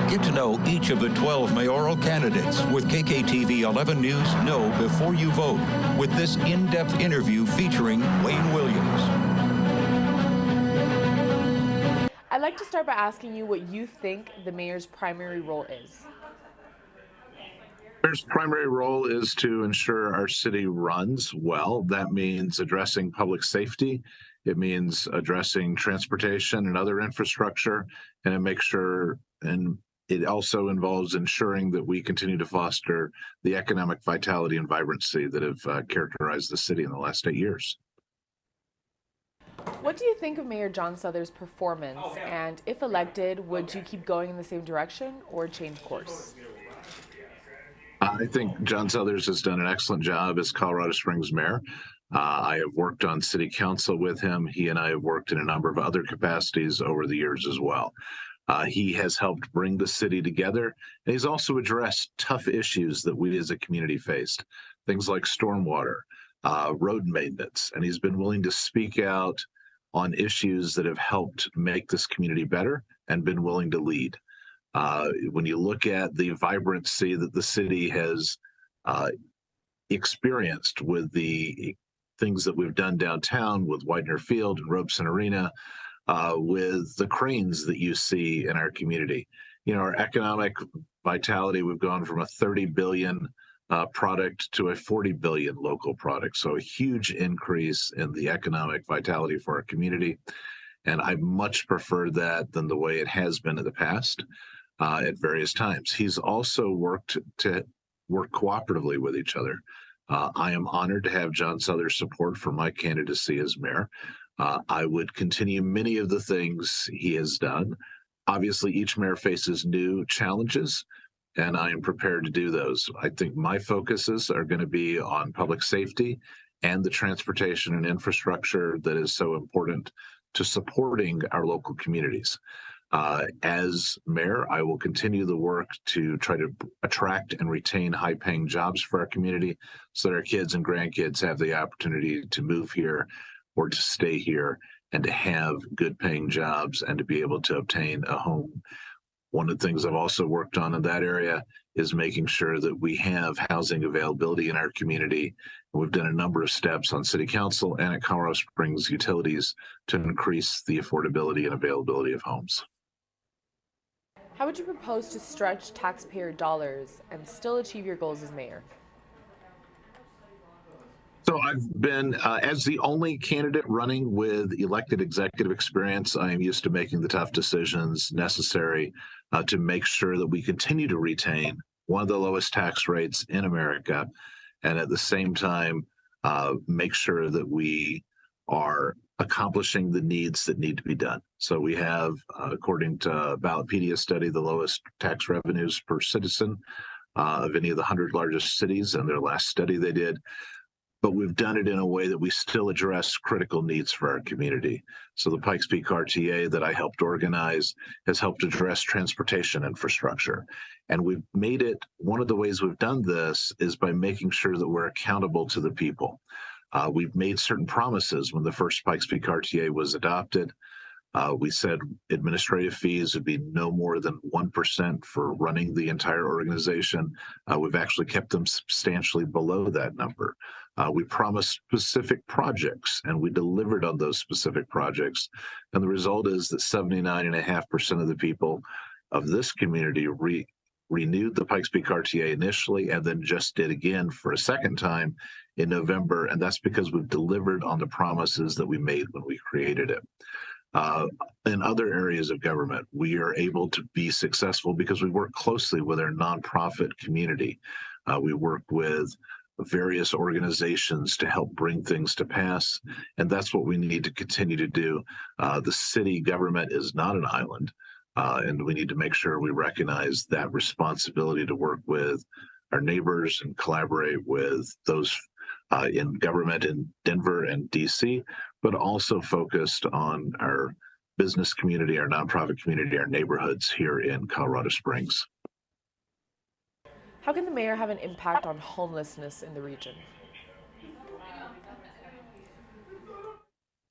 Get to know each of the 12 mayoral candidates with KKTV 11 News Know Before You Vote with this in-depth interview featuring Wayne Williams. I'd like to start by asking you what you think the mayor's primary role is. Mayor's primary role is to ensure our city runs well. That means addressing public safety. It means addressing transportation and other infrastructure, and it also involves ensuring that we continue to foster the economic vitality and vibrancy that have characterized the city in the last 8 years. What do you think of Mayor John Souther's performance? And if elected, would you keep going in the same direction or change course? I think John Southers has done an excellent job as Colorado Springs mayor. I have worked on city council with him. He and I have worked in a number of other capacities over the years as well. He has helped bring the city together, and he's also addressed tough issues that we as a community faced, things like stormwater, road maintenance, and he's been willing to speak out on issues that have helped make this community better and been willing to lead. When you look at the vibrancy that the city has experienced with the things that we've done downtown with Widener Field and Robeson Arena, with the cranes that you see in our community. You know, our economic vitality, we've gone from a 30 billion product to a 40 billion local product. So a huge increase in the economic vitality for our community. And I much prefer that than the way it has been in the past at various times. He's also worked to work cooperatively with each other. I am honored to have John Souther's support for my candidacy as mayor. I would continue many of the things he has done. Obviously, each mayor faces new challenges, and I am prepared to do those. I think my focuses are going to be on public safety and the transportation and infrastructure that is so important to supporting our local communities. As mayor, I will continue the work to try to attract and retain high-paying jobs for our community so that our kids and grandkids have the opportunity to move here or to stay here and to have good-paying jobs and to be able to obtain a home. One of the things I've also worked on in that area is making sure that we have housing availability in our community. We've done a number of steps on City Council and at Colorado Springs Utilities to increase the affordability and availability of homes. How would you propose to stretch taxpayer dollars and still achieve your goals as mayor? So I've been, as the only candidate running with elected executive experience, I am used to making the tough decisions necessary to make sure that we continue to retain one of the lowest tax rates in America, and at the same time, make sure that we are accomplishing the needs that need to be done. So we have, according to Ballotpedia study, the lowest tax revenues per citizen of any of the 100 largest cities in their last study they did. But we've done it in a way that we still address critical needs for our community. So the Pikes Peak RTA that I helped organize has helped address transportation infrastructure. And we've made it, one of the ways we've done this is by making sure that we're accountable to the people. We've made certain promises when the first Pikes Peak RTA was adopted. We said administrative fees would be no more than 1% for running the entire organization. We've actually kept them substantially below that number. We promised specific projects, and we delivered on those specific projects. And the result is that 79.5% of the people of this community renewed the Pikes Peak RTA initially and then just did again for a second time in November. And that's because we've delivered on the promises that we made when we created it. In other areas of government, we are able to be successful because we work closely with our nonprofit community. We work with various organizations to help bring things to pass, and that's what we need to continue to do. The city government is not an island, and we need to make sure we recognize that responsibility to work with our neighbors and collaborate with those in government in Denver and DC, but also focused on our business community, our nonprofit community, our neighborhoods here in Colorado Springs. How can the mayor have an impact on homelessness in the region?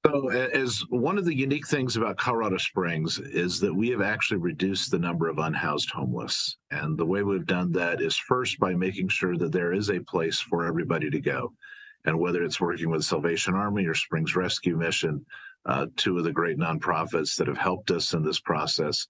So, as one of the unique things about Colorado Springs is that we have actually reduced the number of unhoused homeless. And the way we've done that is first by making sure that there is a place for everybody to go. And whether it's working with Salvation Army or Springs Rescue Mission, two of the great nonprofits that have helped us in this process,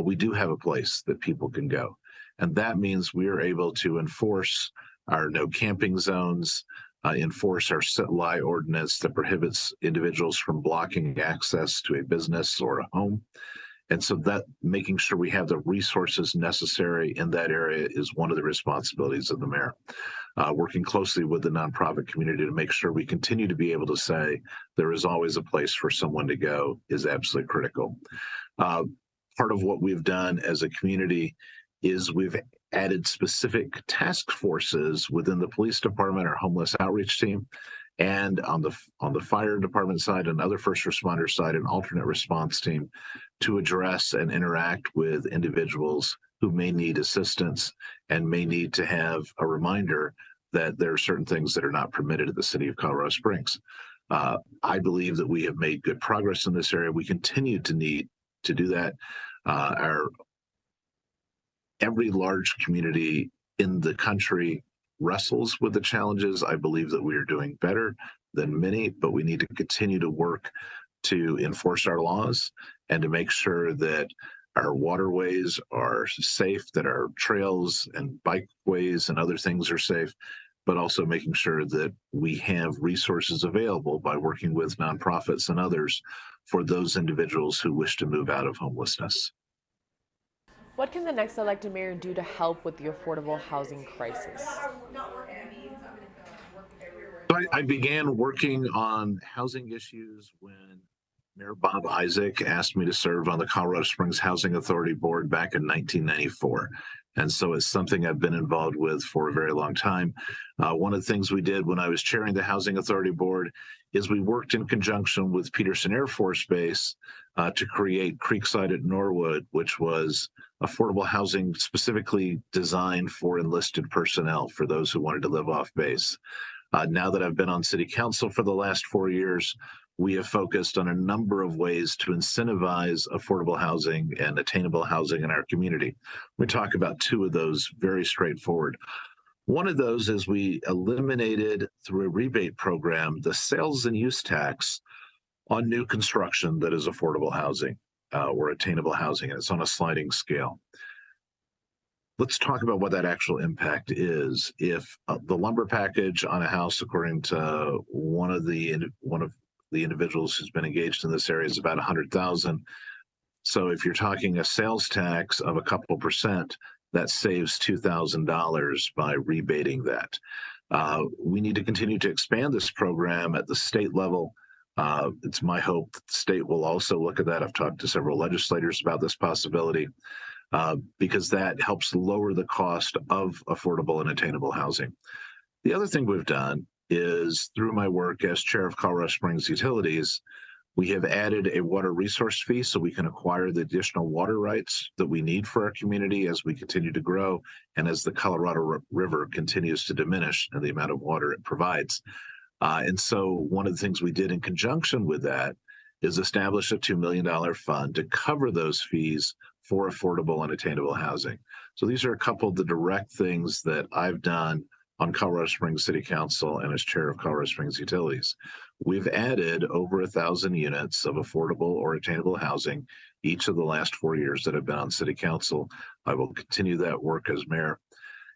we do have a place that people can go. And that means we are able to enforce our no camping zones, enforce our sit lie ordinance that prohibits individuals from blocking access to a business or a home. And so that making sure we have the resources necessary in that area is one of the responsibilities of the mayor. Working closely with the nonprofit community to make sure we continue to be able to say there is always a place for someone to go is absolutely critical. Part of what we've done as a community is we've added specific task forces within the police department, our homeless outreach team, and on the fire department side and other first responder side, an alternate response team to address and interact with individuals who may need assistance and may need to have a reminder that there are certain things that are not permitted in the city of Colorado Springs. I believe that we have made good progress in this area. We continue to need to do that. Every large community in the country wrestles with the challenges. I believe that we are doing better than many, but we need to continue to work to enforce our laws and to make sure that our waterways are safe, that our trails and bikeways and other things are safe, but also making sure that we have resources available by working with nonprofits and others for those individuals who wish to move out of homelessness. What can the next elected mayor do to help with the affordable housing crisis? So I began working on housing issues when Mayor Bob Isaac asked me to serve on the Colorado Springs Housing Authority Board back in 1994. And so it's something I've been involved with for a very long time. One of the things we did when I was chairing the Housing Authority Board is we worked in conjunction with Peterson Air Force Base to create Creekside at Norwood, which was affordable housing specifically designed for enlisted personnel, for those who wanted to live off base. Now that I've been on city council for the last 4 years, we have focused on a number of ways to incentivize affordable housing and attainable housing in our community. We talk about two of those very straightforward. One of those is we eliminated through a rebate program the sales and use tax on new construction that is affordable housing or attainable housing, and it's on a sliding scale. Let's talk about what that actual impact is. If the lumber package on a house, according to one of the individuals who's been engaged in this area, is about 100,000. So if you're talking a sales tax of a couple percent, that saves $2,000 by rebating that. We need to continue to expand this program at the state level. It's my hope that the state will also look at that. I've talked to several legislators about this possibility because that helps lower the cost of affordable and attainable housing. The other thing we've done is through my work as chair of Colorado Springs Utilities, we have added a water resource fee so we can acquire the additional water rights that we need for our community as we continue to grow and as the Colorado River continues to diminish and the amount of water it provides. And so one of the things we did in conjunction with that is establish a $2 million fund to cover those fees for affordable and attainable housing. So these are a couple of the direct things that I've done on Colorado Springs City Council and as chair of Colorado Springs Utilities. We've added over 1,000 units of affordable or attainable housing each of the last 4 years that I've been on City Council. I will continue that work as mayor.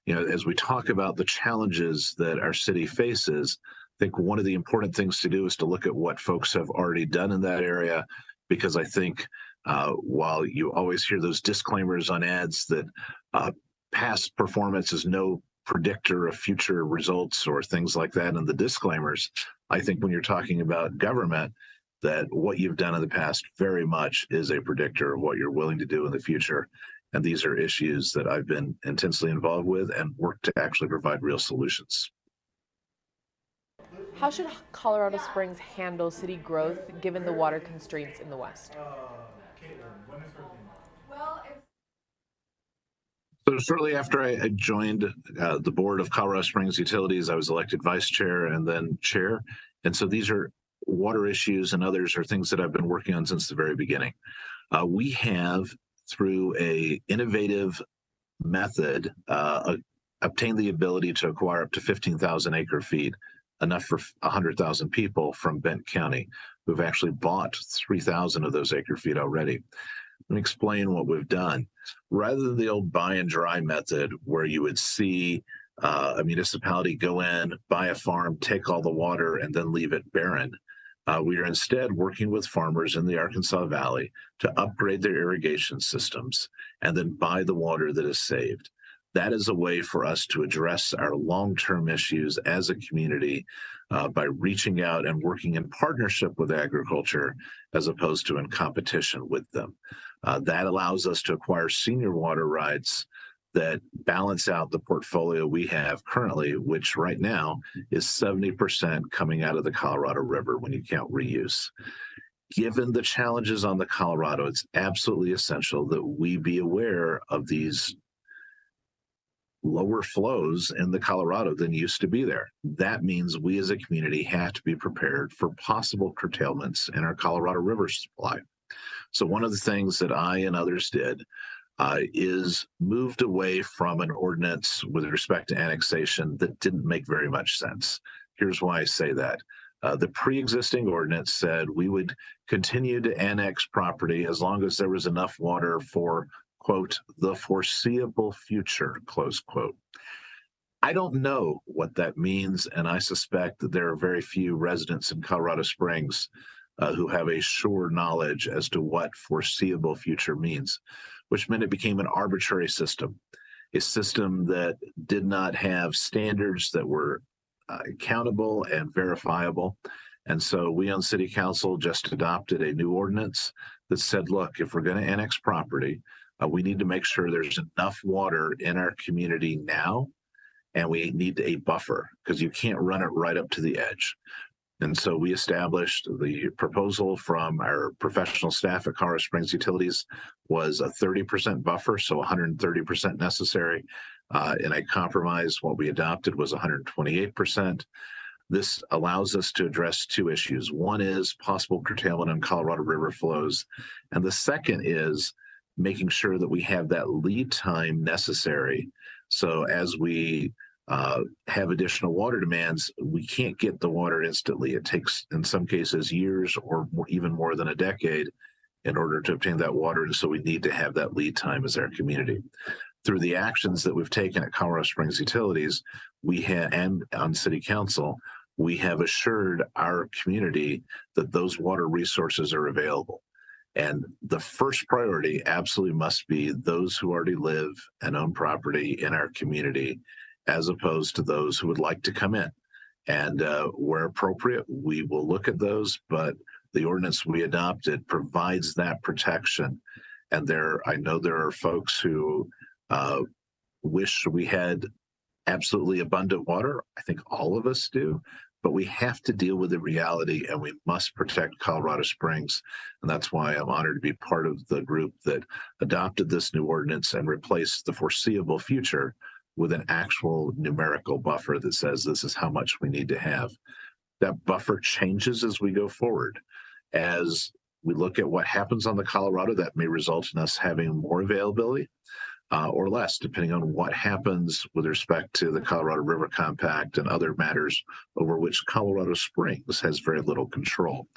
You know, as we talk about the challenges that our city faces, I think one of the important things to do is to look at what folks have already done in that area, because I think while you always hear those disclaimers on ads that past performance is no predictor of future results or things like that in the disclaimers, I think when you're talking about government, that what you've done in the past very much is a predictor of what you're willing to do in the future. And these are issues that I've been intensely involved with and work to actually provide real solutions. How should Colorado Springs handle city growth given the water constraints in the West? So shortly after I joined the board of Colorado Springs Utilities, I was elected vice chair and then chair. And so these are water issues and others are things that I've been working on since the very beginning. We have, through a innovative method, obtained the ability to acquire up to 15,000 acre feet, enough for 100,000 people from Benton County, who've actually bought 3,000 of those acre feet already. Let me explain what we've done. Rather than the old buy and dry method, where you would see a municipality go in, buy a farm, take all the water, and then leave it barren, we are instead working with farmers in the Arkansas Valley to upgrade their irrigation systems and then buy the water that is saved. That is a way for us to address our long-term issues as a community by reaching out and working in partnership with agriculture as opposed to in competition with them. That allows us to acquire senior water rights that balance out the portfolio we have currently, which right now is 70% coming out of the Colorado River when you count reuse. Given the challenges on the Colorado, it's absolutely essential that we be aware of these lower flows in the Colorado than used to be there. That means we as a community have to be prepared for possible curtailments in our Colorado River supply. So one of the things that I and others did is moved away from an ordinance with respect to annexation that didn't make very much sense. Here's why I say that. The pre-existing ordinance said we would continue to annex property as long as there was enough water for, quote, the foreseeable future, close quote. I don't know what that means, and I suspect that there are very few residents in Colorado Springs who have a sure knowledge as to what foreseeable future means, which meant it became an arbitrary system, a system that did not have standards that were accountable and verifiable. And so we on City Council just adopted a new ordinance that said, look, if we're going to annex property, we need to make sure there's enough water in our community now, and we need a buffer because you can't run it right up to the edge. And so we established the proposal from our professional staff at Colorado Springs Utilities was a 30% buffer, so 130% necessary. In a compromise, what we adopted was 128%. This allows us to address two issues. One is possible curtailment in Colorado River flows, and the second is making sure that we have that lead time necessary. So as we have additional water demands, we can't get the water instantly. It takes, in some cases, years or even more than a decade in order to obtain that water. And so we need to have that lead time as our community. Through the actions that we've taken at Colorado Springs Utilities, we have, and on City Council, we have assured our community that those water resources are available. And the first priority absolutely must be those who already live and own property in our community, as opposed to those who would like to come in. And where appropriate, we will look at those, but the ordinance we adopted provides that protection. And I know there are folks who wish we had absolutely abundant water. I think all of us do, but we have to deal with the reality, and we must protect Colorado Springs. And that's why I'm honored to be part of the group that adopted this new ordinance and replaced the foreseeable future with an actual numerical buffer that says this is how much we need to have. That buffer changes as we go forward. As we look at what happens on the Colorado, that may result in us having more availability or less, depending on what happens with respect to the Colorado River Compact and other matters over which Colorado Springs has very little control.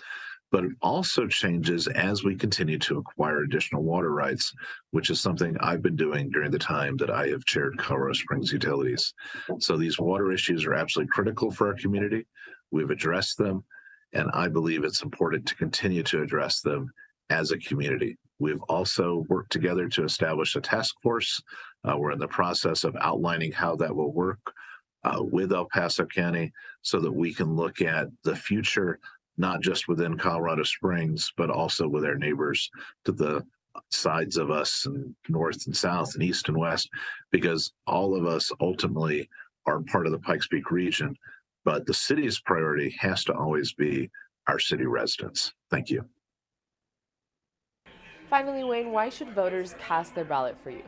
But it also changes as we continue to acquire additional water rights, which is something I've been doing during the time that I have chaired Colorado Springs Utilities. So these water issues are absolutely critical for our community. We've addressed them, and I believe it's important to continue to address them as a community. We've also worked together to establish a task force. We're in the process of outlining how that will work with El Paso County so that we can look at the future, not just within Colorado Springs, but also with our neighbors to the sides of us and north and south and east and west, because all of us ultimately are part of the Pikes Peak region. But the city's priority has to always be our city residents. Thank you. Finally, Wayne, why should voters cast their ballot for you?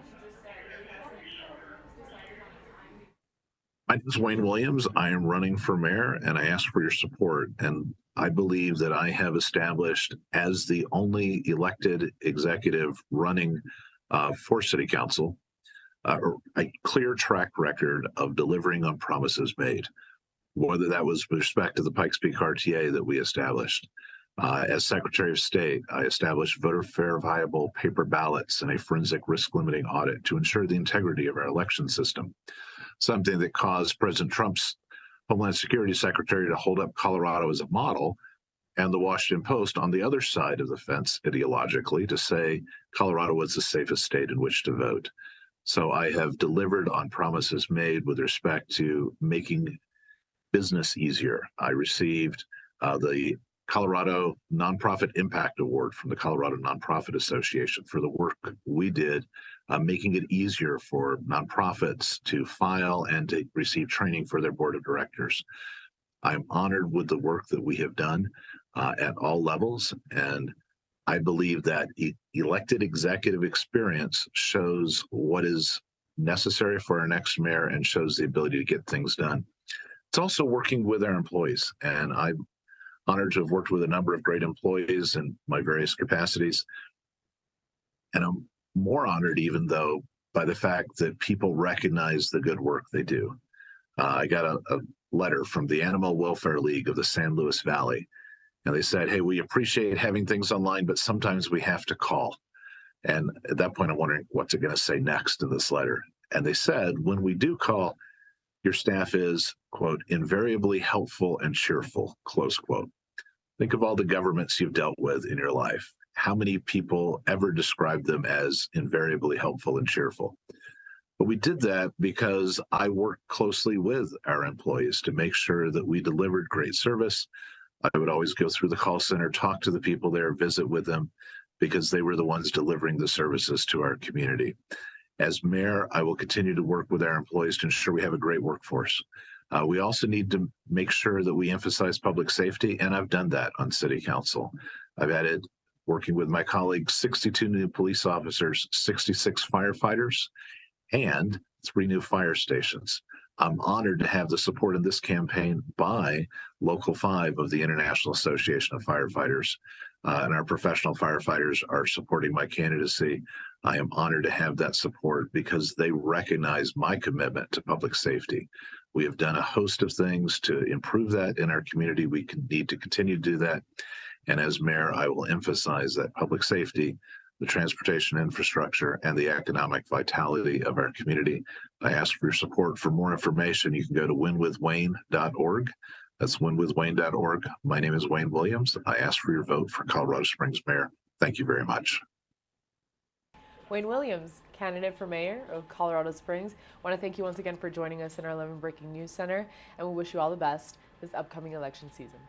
My name is Wayne Williams. I am running for mayor, and I ask for your support. And I believe that I have established, as the only elected executive running for city council, a clear track record of delivering on promises made, whether that was with respect to the Pikes Peak RTA that we established. As Secretary of State, I established voter verifiable paper ballots and a forensic risk limiting audit to ensure the integrity of our election system, something that caused President Trump's Homeland Security Secretary to hold up Colorado as a model, and the Washington Post on the other side of the fence ideologically to say Colorado was the safest state in which to vote. So I have delivered on promises made with respect to making business easier. I received the Colorado Nonprofit Impact Award from the Colorado Nonprofit Association for the work we did, making it easier for nonprofits to file and to receive training for their board of directors. I'm honored with the work that we have done at all levels, and I believe that elected executive experience shows what is necessary for our next mayor and shows the ability to get things done. It's also working with our employees, and I'm honored to have worked with a number of great employees in my various capacities. And I'm more honored, even though, by the fact that people recognize the good work they do. I got a letter from the Animal Welfare League of the San Luis Valley, and they said, "Hey, we appreciate having things online, but sometimes we have to call." And at that point, I'm wondering what's it going to say next in this letter. And they said, "When we do call, your staff is, quote, invariably helpful and cheerful," close quote. Think of all the governments you've dealt with in your life. How many people ever describe them as invariably helpful and cheerful? But we did that because I worked closely with our employees to make sure that we delivered great service. I would always go through the call center, talk to the people there, visit with them, because they were the ones delivering the services to our community. As mayor, I will continue to work with our employees to ensure we have a great workforce. We also need to make sure that we emphasize public safety, and I've done that on city council. I've added, working with my colleagues, 62 new police officers, 66 firefighters, and 3 new fire stations. I'm honored to have the support in this campaign by Local 5 of the International Association of Firefighters, and our professional firefighters are supporting my candidacy. I am honored to have that support because they recognize my commitment to public safety. We have done a host of things to improve that in our community. We need to continue to do that. And as mayor, I will emphasize that public safety, the transportation infrastructure, and the economic vitality of our community. I ask for your support. For more information, you can go to winwithwayne.org. That's winwithwayne.org. My name is Wayne Williams. I ask for your vote for Colorado Springs mayor. Thank you very much. Wayne Williams, candidate for mayor of Colorado Springs. I want to thank you once again for joining us in our 11 Breaking News Center, and we wish you all the best this upcoming election season.